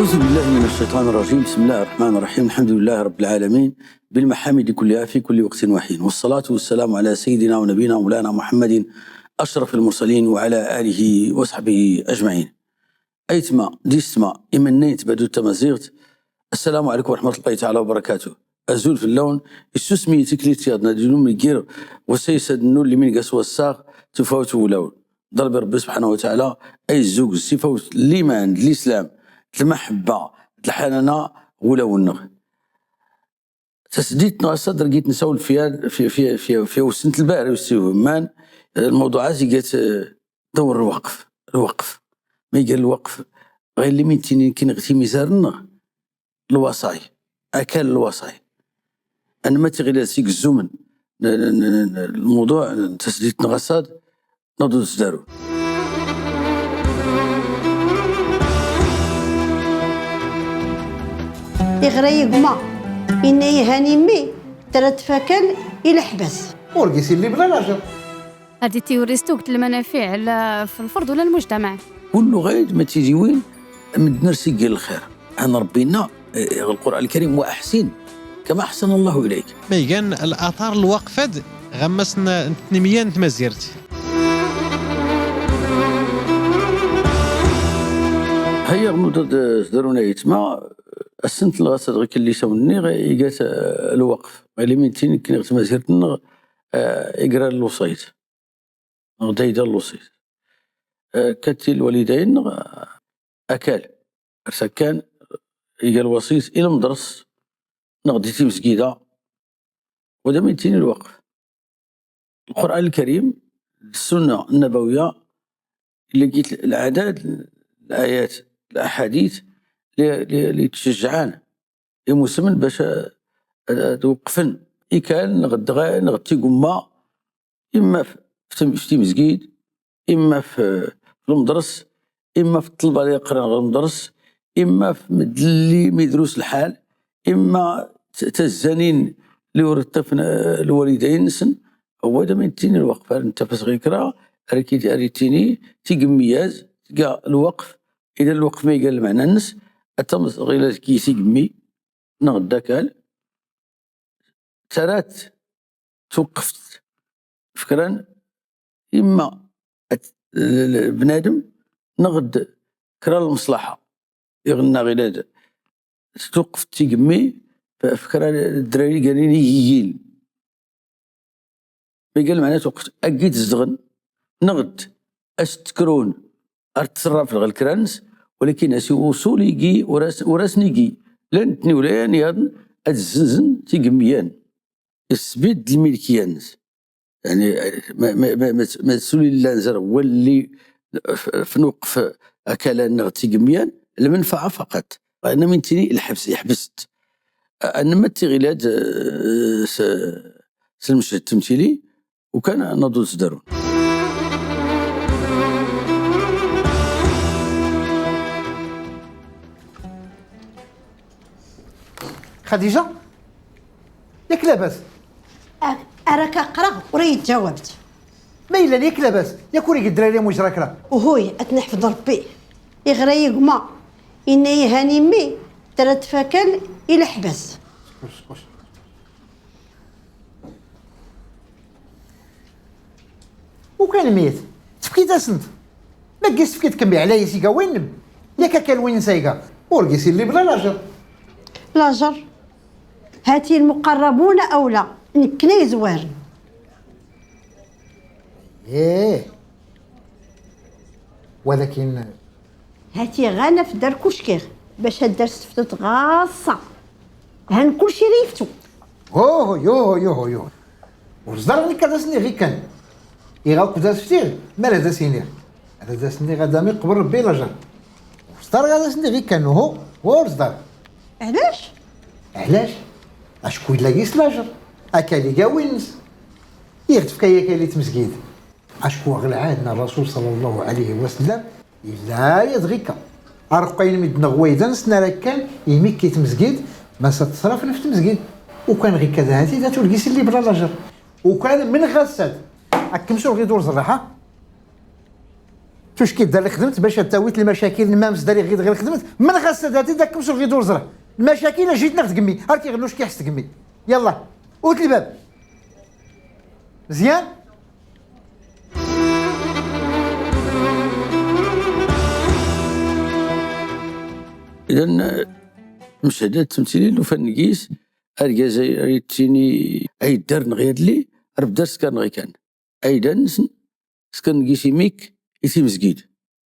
أعوذ بالله من الشيطان الرجيم. بسم الله الرحمن الرحيم. الحمد لله رب العالمين بالمحامد كلها في كل وقت وحين، والصلاة والسلام على سيدنا ونبينا مولانا محمد أشرف المرسلين وعلى آله وصحبه أجمعين. أيتما ديستما إمنيت بدو التمازيغت. السلام عليكم ورحمة الله تعالى وبركاته. أزول في اللون السوسمي تكليت يادنا دينوم الجير وسيسد النور اللي من قسوة الساق تفوت ولون ضرب ربي سبحانه وتعالى أي الزوج السفوت الإيمان الإسلام المحبة الحنانة ولا والنغ تسديتنا الصدر جيت نسول في وسنة الباري والسيومان الموضوعات جات دور الوقف ما يقال الوقف غير اللي من تيني كي نغتي ميزارنا الوصاي أكل الوصاي أنا ما تغير سيك الزمن الموضوع تسديتنا غصاد نضو تسدارو. يغري قما إني يهاني مي ترى تفاكل إلى حبس ورقيسي اللي بلا لاجر. هذه تيوريستوك المنافع في الفرد ولا المجتمع كله غير ما تيجي وين من نرسي قال الخير أنا ربينا القرآن الكريم وأحسن كما أحسن الله إليك. ميغان الآثار الوقفة غمسنا تنميان تمازيرت هيا غنوض زدرونا يتما السنة الغاسة غير اللي ساوني غير يقات الوقف غير من تين كي نغتما زيرتنا يقرا الوصيت غدا يدار الوصيت كاتي الوالدين أكال كان يقال الوصيت إلى مدرس نغديتي مسجدة ودا من تين الوقف. القرآن الكريم السنة النبوية اللي قلت الأعداد الآيات الأحاديث اللي تشجعان يمسمن باش توقفن كان نغدي قمة إما في مسجد إما في المدرس إما في الطلبة اللي يقراو غير المدرس إما في اللي ميدروس الحال إما تزانين اللي ورطفن الوالدين نسن هو هذا من تيني الوقف. أنت فاش غيكرا ريتيني تيقمياز تلقى الوقف. إذا الوقف ما يقال معنى الناس أتمس غير كيسي قمي نغدا كال ترات توقفت فكرا إما بنادم نغد كرا المصلحة يغنى غير توقف تيقمي فكرا الدراري قالين يجيل ما يقال معنى توقفت أكيد الزغن نغد أستكرون أتصرف في الكرانس ولكن أسي وصول يجي وراس نيجي لان تني ولان يادن الزنزن تيقميان السبيد الملكيان يعني ما تسولي الله نزر هو اللي في نوقف أكلان نغ تيقميان المنفعة فقط. أنا من تيني الحبس يحبست أنا ما تيغيلاد سلمش التمثيلي وكان نضوز دارون. خديجة ياك لاباس؟ أراك أقرأ وريد جاوبت ما إلا ليك لاباس ياك وريك الدراري واش راك راه وهوي أتنحفظ ربي يغري قما إني يهاني مي ترى تفاكل إلى حبس. واش وكان ميت تفكيت اسنت ما قيس تفكيت كمي على يسيكا وين ياك كان وين سايكا ورقيسي اللي بلا لاجر. لاجر هاتي المقربون أولى نكنا زوار ايه ولكن هاتي غانا في دار كشكير باش الدرس تفتت غاصة هان كلشي ريفتو يوه وزدار كذا سني غي كان يغاك داس فتير ما لا داسيني هذا داسني غدا مي قبل ربي لاجر وزدار غدا سني غي كان هو وزدار علاش اشكون لاقيس لاجر اكالي كاوينس يغتف كايا كالي تمسكيد اشكون غير عادنا الرسول صلى الله عليه وسلم الا يدغيكا ارقين مدنا غويدا نسنا راه كان يمي كي تمسكيد ما ستصرف في المسجد وكان غير كذا هاتي ذات الكيس اللي بلا لاجر وكان من غساد اكمشوا غير دور زراحه توش كيدار لك خدمت باش تاويت المشاكل ما مصدري غير خدمت من غسد هادي داك مشو غيدور زرع المشاكل جيت ناخذ كمي هاك يغنوش كيحس كمي يلا اوت الباب مزيان. اذا المشهد التمثيلي لو فنقيس ارجع ريتيني اي دار نغير لي رب درس كان غي كان ايضا سكن جيسيميك يتي مسجد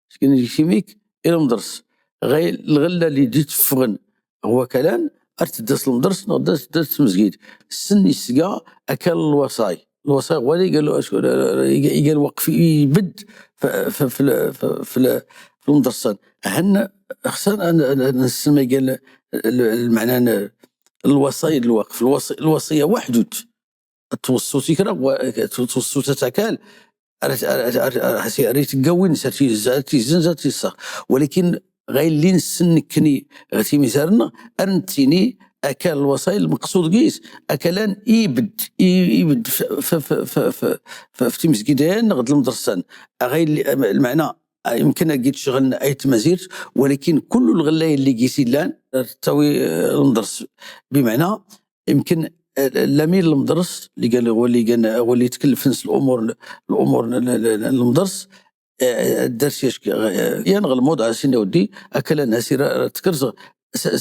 سكن جيسيميك الى مدرس غير الغله اللي جيت فغن هو كلام ارتدس المدرس نقدس درس مسجد السن يسقى اكل الوصاي هو اللي قال له اشكون قال وقف يبد في المدرسه هن خصنا نسمى قال المعنى الوصايا الوقف الوصيه وحدود توصوتي كرا توصو تتاكل ريت تقوين ساتي زنزاتي الصح ولكن غير اللي نسنكني غتي ميزارنا انتيني اكل الوصايا المقصود قيس اكلان يبد في تمسكيدان غد المدرسان غير المعنى يمكن قيت شغلنا اي تمازيرت ولكن كل الغلايه اللي قيسي لان تاوي المدرس بمعنى يمكن الامير المدرس اللي قال هو اللي يتكلف نفس الامور المدرس الدرس ينغل موضع سينا ودي اكل الناس تكرز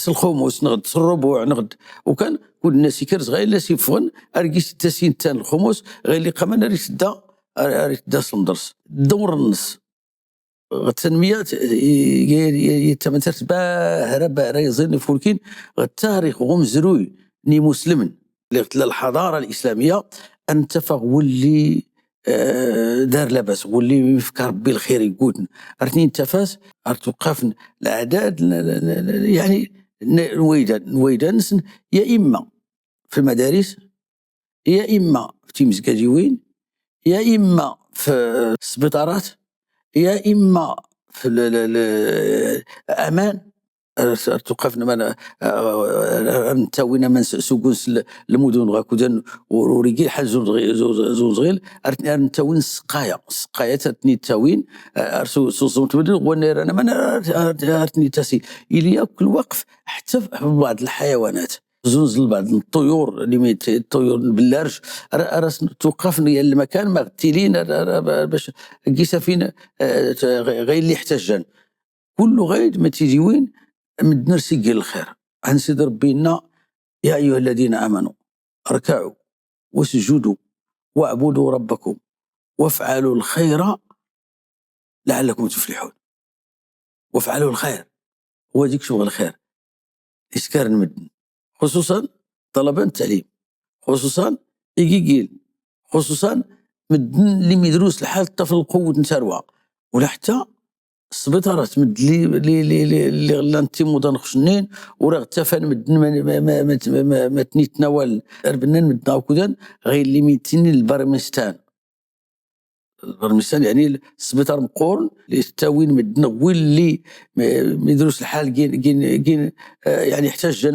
الخمس نغد الربوع نغد وكان كل الناس يكرز غير الناس يفغن ارقيس التسين تاع الخمس غير اللي قامنا ريت دا المدرس دور النص التنميه يتمثل باهره يزن فولكين التاريخ غمزروي ني مسلم الحضاره الاسلاميه ان تفق واللي دار لاباس واللي يفكر بالخير يقول ارتني تفاس ارتوقف الاعداد يعني نويدا يا اما في المدارس يا اما في تيمزكاجيوين يا اما في السبيطارات يا اما في الامان توقفنا من نتاوينا من سوقونس المدن غاكودان وريكي حال زوز غيل نتاوين السقايا تاتني تاوين سوزم تبدل ونير انا من ارتني تاسي الى كل وقف حتى في بعض الحيوانات زوز بعض الطيور اللي الطيور باللارج راس توقفني المكان ما غتيلين باش كيسا فين غير اللي يحتاجان كل غير ما تيجي وين مدنا رسيق الخير عن سيد ربنا يا ايها الذين امنوا اركعوا واسجدوا واعبدوا ربكم وافعلوا الخير لعلكم تفلحون. وافعلوا الخير هو ديك شغل الخير اسكار المدن خصوصا طلبة التعليم خصوصا إيجيجيل خصوصا مدن اللي مدروس لحال الطفل القوة نتاروى ولا حتى السبيطارات مد اللي غلانتي مدن خشنين وراه تفان مدن ما تناول ربنا مدنا وكذا غير اللي ميتين البرمستان يعني السبيطار مقورن اللي تاوين مدنا واللي مدروس الحال كين يعني يحتاج جان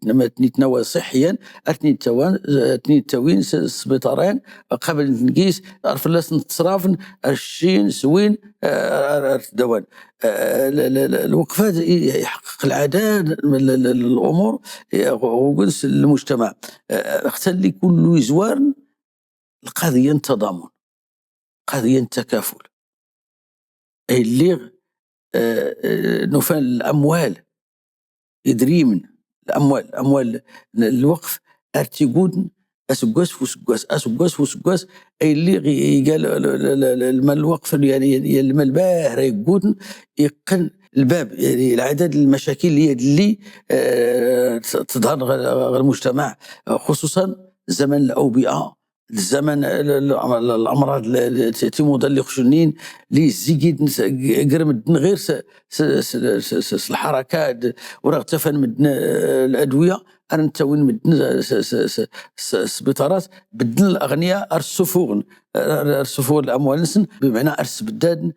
ما تناول صحيا اتني تاوين السبيطارين قبل نقيس عرف الناس نتصرافن الشين سوين دوان الوقفات يحقق العداد الامور وجنس المجتمع اختلي كل يزوار القضيه التضامن قضيه التكافل اي اللي نفان الاموال يدريمن الاموال الوقف ارتيقود اسقاس وسقاس اي اللي قال المال الوقف يعني المال باهر يقود يقن الباب يعني العدد المشاكل اللي تظهر المجتمع خصوصا زمن الاوبئه الزمن الامراض تيموض اللي خشنين لي زيد قرم غير الحركات وراه تفن مدن الادويه انا نتاوين مدن السبيطارات بدل الاغنياء ارسفون الاموال نسن بمعنى ارس بداد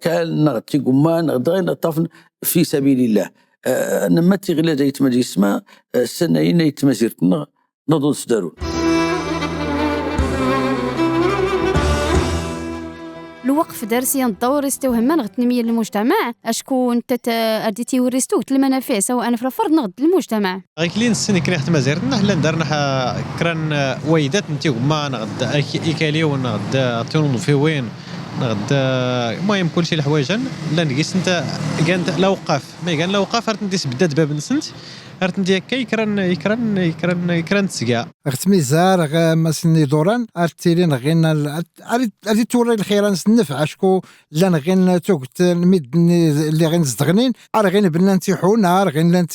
كان نغتي قمان نغدغين طفن في سبيل الله انما تيغلا دايت مجلسما السنين يتمازيرت نضل سدارون. الوقف دارسيا الدور يستوهم هما التنميه للمجتمع اشكون انت اديتي وريستوك المنافع سواء في الفرد نغد المجتمع غير كلين السن كري خدمه زيرتنا حنا دارنا كران ويدات نتي هما نغد ايكالي ونغد تنوض وين نغد المهم كلشي الحوايج لا نقيس انت كانت لا وقف ما كان لا وقف راه نديس بدات باب نسنت راه ندي هكا يكران تسقى اختميزار ما سني دوران ارتيلين غينا اري توري الخيران سنف عشكو لا غين توقت الميد اللي غنزدغنين غين بنا نتيحونا غين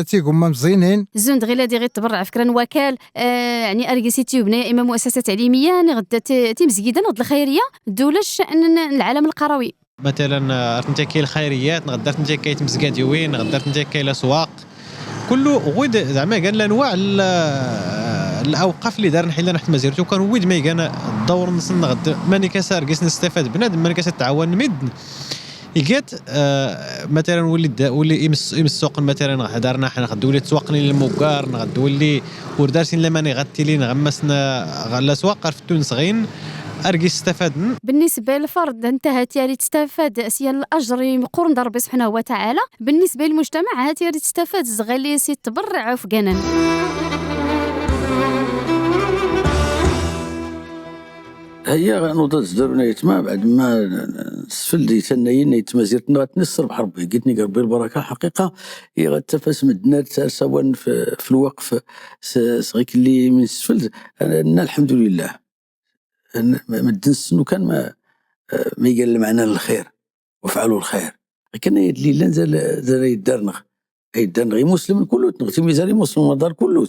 تيقوم مزينين زوند غير دي غير تبرع فكرا وكال يعني ارجسي تيوبنا اما مؤسسه تعليميه غدا تمزكيدا نغد الخيريه دوله الشان العالم القروي مثلا انت كاين الخيريات غدرت انت كاين تمزكا ديوين غدرت انت كاين الاسواق كله غود زعما كان الانواع الاوقاف اللي دار نحيل نحت مزيرتو كان ويد ما كان الدور نصن غد ماني كسار قيس نستفاد بنادم ماني كسار تعاون مد يجات مثلا ولي يمس السوق مثلا دارنا حنا غد ولي تسوقني للموكار غد ولي وردارسين لماني غتيلين غمسنا الاسواق في تونس غين ارجي استفاد بالنسبه للفرد انتهت يعني تستفاد سيا الاجر يقرن ربي سبحانه وتعالى بالنسبه للمجتمع هاتي تستفاد زغالي سي تبرع في قنان هي نوضه زدرنا يتما بعد ما سفل دي تنين يتمازيرتنا غتنصر بحربي قلتني ربي البركه الحقيقه هي غتفاس مدنا سواء في الوقف صغيك اللي من سفل انا الحمد لله مدن السن كان ما يقال معنا الخير وفعلوا الخير كان يدلي لنا زال يدرنغ مسلم كله تنغتي ميزاري مسلم مدار كله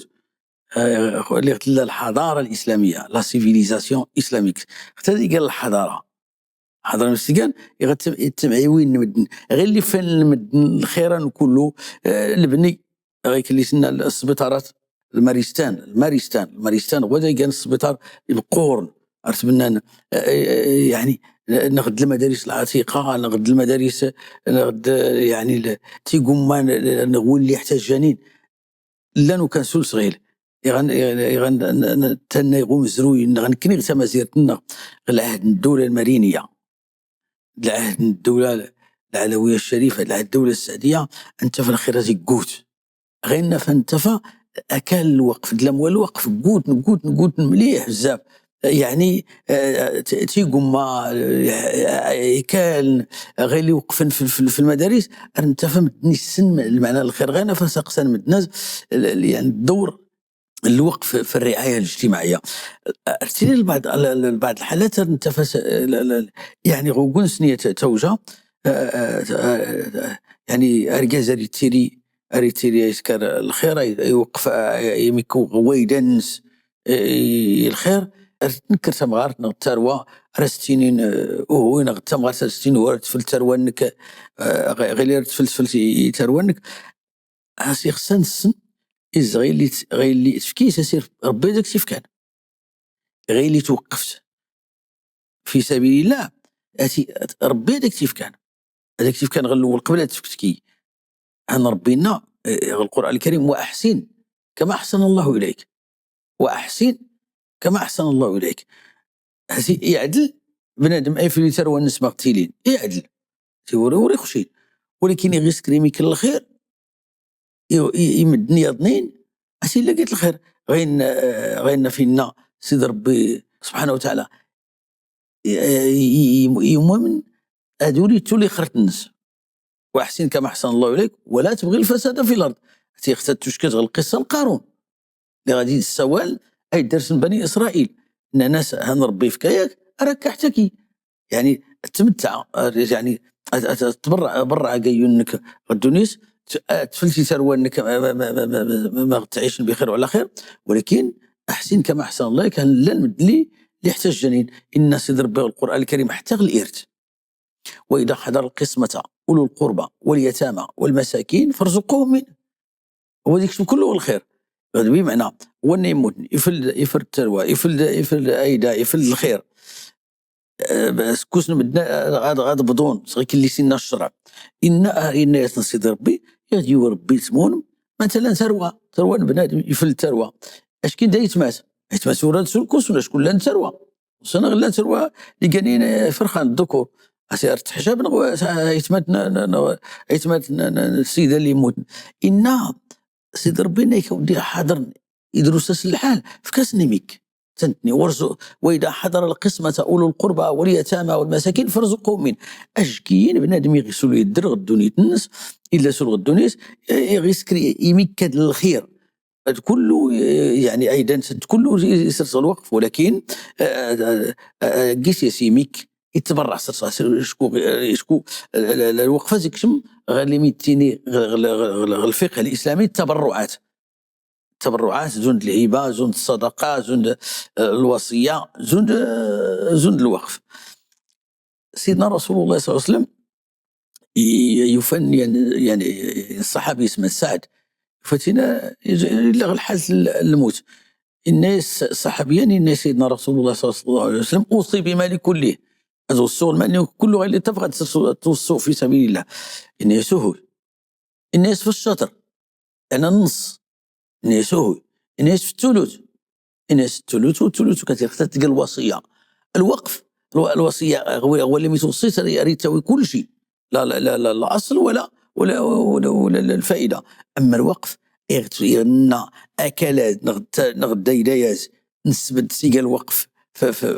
اللي قلت الحضاره الاسلاميه لا سيفيليزاسيون اسلاميك حتى قال الحضاره مسكان يتمعي وين مدن غير اللي فين مدن الخيران كله البني غير اللي سنا السبيطارات الماريستان هو كان السبيطار القرن أرتبنا يعني نغد المدارس العتيقة نغد المدارس نغد يعني تيقوم نقول اللي يحتاج جنين لانو كان سول صغير يغن تنا يقوم زروي نغنكني غتا مزيرتنا العهد الدولة المرينية العهد الدولة العلوية الشريفة العهد الدولة السعدية انت في الأخيرة قوت غيرنا فانتفى أكل الوقف الأموال الوقف قوت مليح بزاف يعني تيقوم ما يكال غير اللي وقفن في المدارس انت فهمتني السن المعنى الخير غير نفس اقسام الناس يعني الدور الوقف في الرعايه الاجتماعيه ارتيل بعض الحالات انت يعني غوغون سنيه توجه يعني ارجازري تيري يسكر الخير يوقف يميكو غويدنس الخير نكر تمغارت نغ التروى رستينين وين غ تمغارت رستين ورد في التروى نك غير تفلسفل تروى نك هاسي خصان السن إز غير اللي تفكيس أسير ربي داك كيف كان غير اللي توقفت في سبيل الله أتي ربي داك كيف كان هذاك كيف كان غير الأول قبل تفكي أن ربينا القرآن الكريم وأحسن كما أحسن الله إليك وأحسن كما أحسن الله إليك هذه يعدل بنادم أي في تروى الناس مقتلين يعدل تيوري خشين ولكن يغيس كريميك الخير يمدني اثنين أسي لقيت الخير غيرنا فينا سيد ربي سبحانه وتعالى يمؤمن أدوري تولي خرت الناس وأحسن كما أحسن الله إليك ولا تبغي الفساد في الأرض تيختار تشكت القصة القارون اللي غادي السوال أي درس من بني إسرائيل إن ناس هنربي في كياك أراك احتكي يعني تمتع يعني تبرع جايونك غدونيس تفلتي ثروانك ما تعيش بخير وعلى خير ولكن أحسن كما أحسن الله كان للي يحتاج جنين إن سيد ربي القرآن الكريم حتى الإرث وإذا حضر القسمة أولو القربى واليتامى والمساكين فارزقوهم منه هو ديك كله الخير بمعنى هو اللي يموت يفل الثروة يفل أيدا يفل الخير بس كوسنا بدنا غاد بدون صغير اللي سينا الشرع إن يتنصيد ربي يغدي ربي يسمون مثلا ثروة بنادم يفل الثروة اش كاين دا يتماس وراد سول كوس ولا شكون لان ثروة وصلنا غلا تروا اللي قانين فرخان الذكور أسير تحجاب عيتمات السيدة اللي يموت إنا سيد ربنا يكون حاضر يدرس الحال في كاس نيميك تنتني ورزق وإذا حضر القسمة أولو القربى واليتامى والمساكين فارزقهم من أشكين بنادم يغسلوا يدر غدوني الناس إلا سول غدونيس يغسكري يمكد للخير كله يعني أيضا كله يسرس الوقف ولكن قيس يسيميك يتبرع شكو الوقفه زيكشم غالي ميتيني الفقه الاسلامي التبرعات زند الهبه زند الصدقه زند الوصيه زند الوقف. سيدنا رسول الله صلى الله عليه وسلم يفن يعني الصحابي اسمه سعد فتنا إلا الحال الموت الناس صحابيا إن سيدنا رسول الله صلى الله عليه وسلم أوصي بمال كله هذا السوق المال كله اللي تبغى توصوا في سبيل الله إن سهل الناس في الشطر أنا النص إن سهل الناس في الثلث الناس الثلث كثير تلقى الوصية الوقف الوصية هو اللي متوصيت يريد تسوي كل شيء لا الأصل ولا الفائدة. أما الوقف يغنى أكلات نغدا إلياز نسبد سيقا الوقف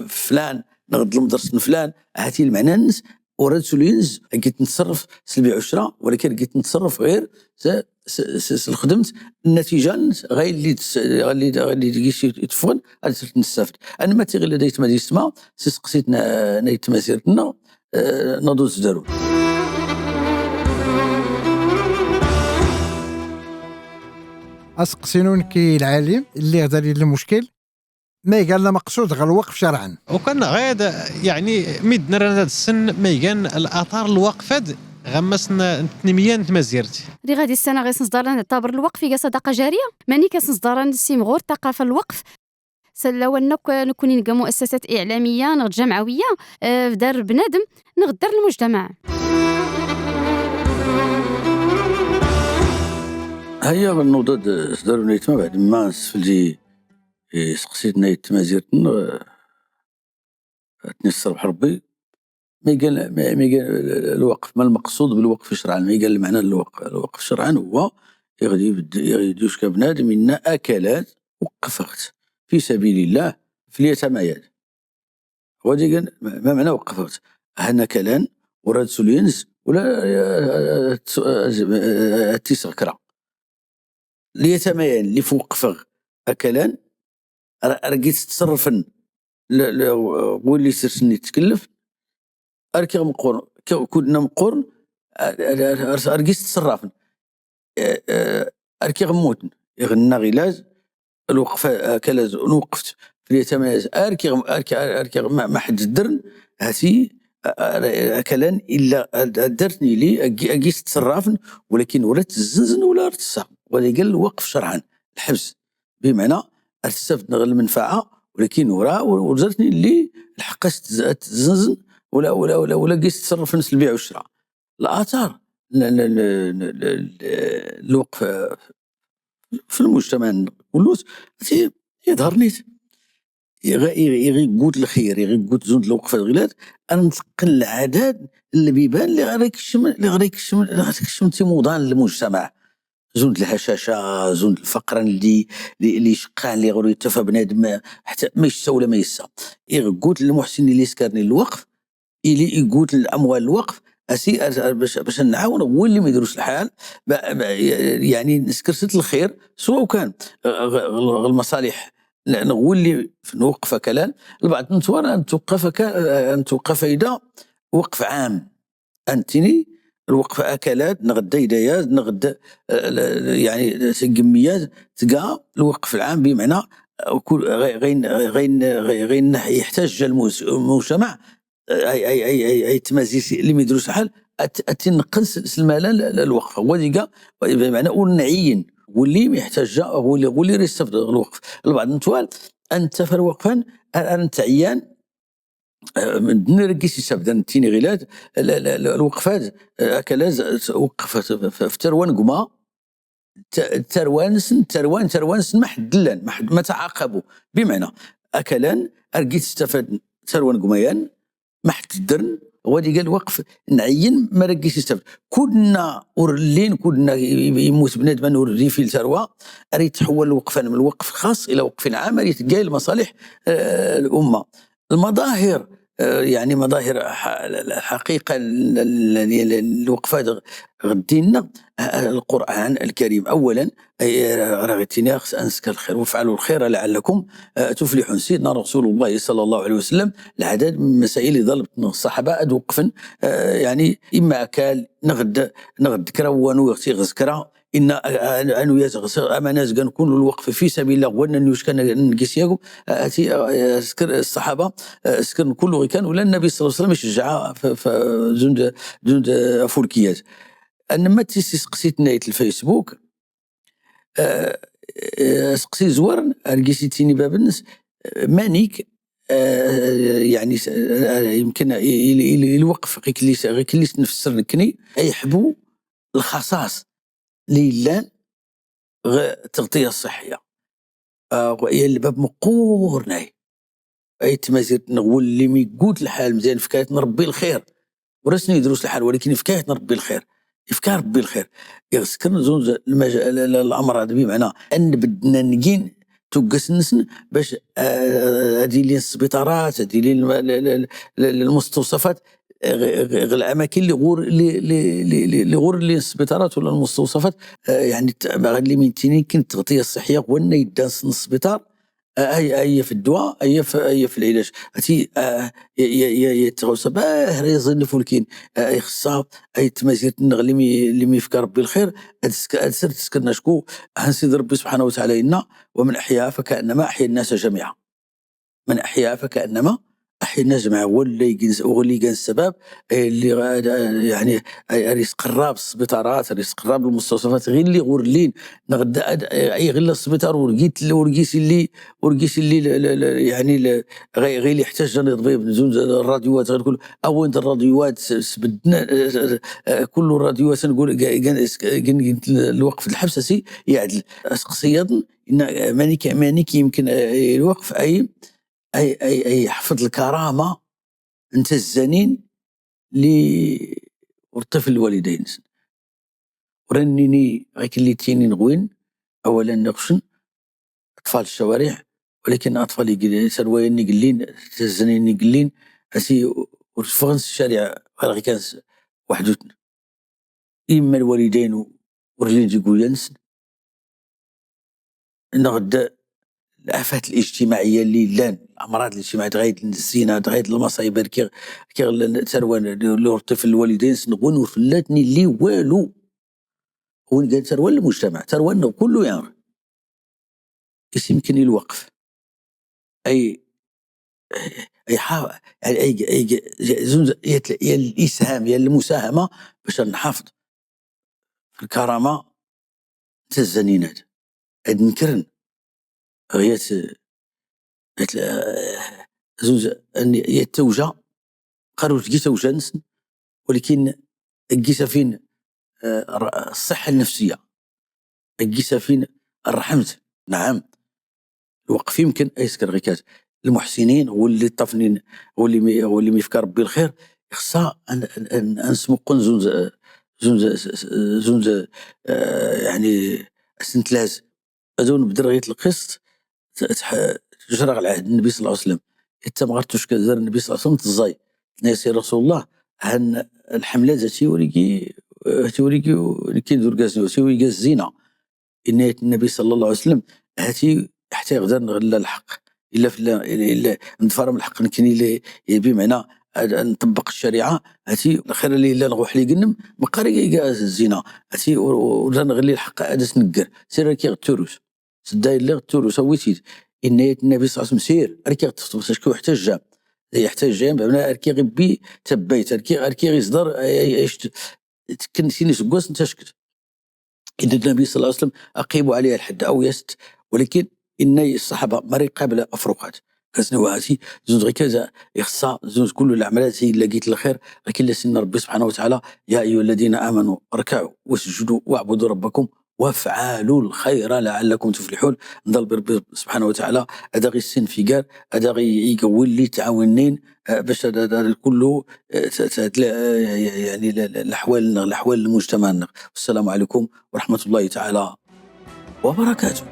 فلان نغد المدرس فلان هاتي المعنى الناس ورد سولينز قلت نتصرف سلبي عشرة ولكن قلت نتصرف غير خدمت النتيجة غير اللي يتفون هذا نستافد. أنا ما تغير لديت ما يسمع سقسيتنا نيت مسيرتنا ندوز دارو. أسقسينون كي العالم اللي غدا لي المشكل ما قال لا مقصود غير الوقف شرعا وكان غير يعني ميدنا رانا هذا السن ما يكان الاثار الوقفات غمسنا التنمية مزيرت اللي غادي السنه غير نصدر نعتبر الوقف في صدقه جاريه ماني كنصدر نسيم غور ثقافه الوقف سلو نكون نلقى مؤسسات اعلاميه نغد جمعويه في دار بنادم نغدر المجتمع. هيا النوضة صدروا نيتما بعد ما سفلجي سقسيتنا يتمازيرتنا تنسر بحربي ما قال الوقف ما المقصود بالوقف شرعا ما قال معنى الوقف شرعا هو يغديوش كبنادم إن أكلات وقفت في سبيل الله في اليتاميات هو دي قال ما معنى وقفت هنا كلان وراد سولينز ولا تسكرة اليتاميات اللي فوق فغ أكلان رقيت تصرفن واللي سرسني تكلف أركي مقورن كنا مقورن أرقيت تصرفن أركي غموتن يغنى غلاز الوقفة كلاز نوقفت في اليتاميات أركي ما حد الدرن هاتي كلان إلا درتني لي أقيت تصرفن ولكن ولا تزنزن ولا تساق ولا قال الوقف شرعا الحبس بمعنى استفدنا غير المنفعه ولكن ورزتني اللي الحق تزنزن ولا قيس تصرف نفس البيع والشراء. الاثار الوقف في المجتمع كلوس يظهر نيت يغي قوت الخير يغي قوت زند الوقفه الغلات انا نتقل العدد اللي بيبان اللي غير يكشم تيموضان للمجتمع زند الهشاشه زند الفقر اللي شقان اللي غير يتفى بنادم حتى ما يشتا ولا ما يسا يقوت المحسن اللي يسكرني الوقف اللي يقوت الاموال الوقف باش نعاون هو اللي ما يديروش الحال يعني نسكرست الخير سواء كان المصالح نولي نوقف كلام البعض نتوارى ان توقف اذا وقف عام انتني الوقف اكلات نغدا يدايات نغدا يعني كميات تلقى الوقف العام بمعنى غين يحتاج المجتمع اي تمازيس اللي ما يديروش الحال تنقص المال الوقف هو ديكا بمعنى ونعين واللي محتاج هو اللي يستفد الوقف البعض نتوال انت في الوقفان انت عيان نرقيس يسبدا نتيني غيلات الوقفات اكلاز وقفت في تروان قما تروان ما حد دلان ما تعاقبوا بمعنى اكلان ارقيت استفاد سروان قميان ما حد الدرن ودي قال وقف نعين ما رقيش يستفد كنا ورلين كنا يموت بنادم نوري في الثروه اريد تحول وقفا من الوقف الخاص الى وقف عام اريد تقايل مصالح الامه. المظاهر يعني مظاهر الحقيقه الوقفات غدينا القران الكريم. اولا رغتني خص انسك الخير وافعلوا الخير لعلكم تفلحون. سيدنا رسول الله صلى الله عليه وسلم العدد من المسائل اللي ضربت الصحابه ادوقفن يعني اما اكل نغد كروان ويغتي غزكرا ان انو يتغسر امانات كنكون الوقف في سبيل الله وانا نيوش كان نقيسياكم سكر الصحابه سكر كله كان ولا النبي صلى الله عليه وسلم يشجع في جند فولكيات. انما تسقسيت نايت الفيسبوك سقسي زوار لقيتيني باب الناس مانيك يعني يمكن الوقف غير كلي نفسر نكني يحبوا الخصاص ليلان التغطية الصحية وهي الباب مقور ناي اي تمازير نقول اللي ميقود الحال مزيان فكاية نربي الخير ورسني يدروس الحال ولكن فكاية نربي الخير افكار ربي الخير يسكن زوج الامراض بمعنى ان بدنا نجين توقس نسن باش هذه لي السبيطارات هذه لي المستوصفات الاماكن اللي غور لي السبيطارات ولا المستوصفات يعني اللي من يمكن التغطيه الصحيه وين يدانس السبيطار هي في الدواء هي في العلاج هاتي يتغوص باه يظن فولكين يخصها اي تمازير اللي ميفكر ربي الخير سر تسكرنا شكو هنسيد ربي سبحانه وتعالى إنا ومن احياها فكانما احيا الناس جميعا. من احياها فكانما احيا الناس جميعا واللي كان السبب اللي يعني ريس قراب السبيطارات ريس قراب المستوصفات غير اللي غورلين نغدا اي غير السبيطار ورقيس اللي يعني غير اللي يحتاج للطبيب زوج الراديوات غير كل اول الراديوات سبدنا كل الراديوات نقول الوقف الحبسي يعدل شخصيا ان مانيك يمكن الوقف اي يحفظ الكرامه انت الزنين والطفل الوالدين ورنيني غيك اللي تيني نغوين اولا نقشن اطفال الشوارع ولكن اطفال سروين قلين الزنين قلين اسي ورفغنس الشارع غير كان وحدوتنا اما الوالدين ورلين يقول ينس نغدا الآفات الاجتماعية اللي لان الأمراض الاجتماعية غاية الزنا غاية المصايب كي تروان لو طفل الوالدين سنقول وفلاتني اللي والو هو قال تروان المجتمع تروان كله يعني يمكن الوقف أي يا الإسهام يا المساهمة باش نحافظ في الكرامة تاع الزنينات هاد نكرن غيات زوج يتوجه قالوا تجي توجه نسن ولكن قيسه فين الصحه النفسيه قيسه فين الرحمت. نعم الوقف يمكن يسكر غيكات المحسنين هو اللي طفنين هو اللي ميفكر ربي الخير خصها ان نسمقن زوج يعني سنتلاز ازون بدرغيه القسط تجرى العهد النبي صلى الله عليه وسلم حتى ما غرتوش كذا النبي صلى الله عليه وسلم تزاي ناس رسول الله هن الحمله ذاتي وريكي كيدور كاز الزينه ان النبي صلى الله عليه وسلم هاتي حتى يقدر نغلى الحق الا نتفرم الحق نكني بمعنى نطبق الشريعه هاتي خير اللي لا نروح لي قنم مقاري الزنا هاتي ولا نغلي الحق هذا سنقر سير كي التروس سداي لا التروس سويتي ان النبي صلى الله عليه وسلم سير اركي تخطب شكون يحتاج بمعنى اركي غبي تبيت اركي يصدر كنسيني سكوس نتشكت إن النبي صلى الله عليه وسلم أقيموا عليها الحد أو يست ولكن إن الصحابة مري قبل أفرقات كسنواتي زوج غير كذا يخصى زوج كل الأعمالات هي لقيت الخير لكن لسنا ربي سبحانه وتعالى يا أيها الذين آمنوا اركعوا واسجدوا واعبدوا ربكم وافعلوا الخير لعلكم تفلحون. نضل بربي سبحانه وتعالى هذا غير السنفيكار، هذا غير يقول لي تعاونين باش هذا كله يعني الاحوال المجتمع. والسلام عليكم ورحمه الله تعالى وبركاته.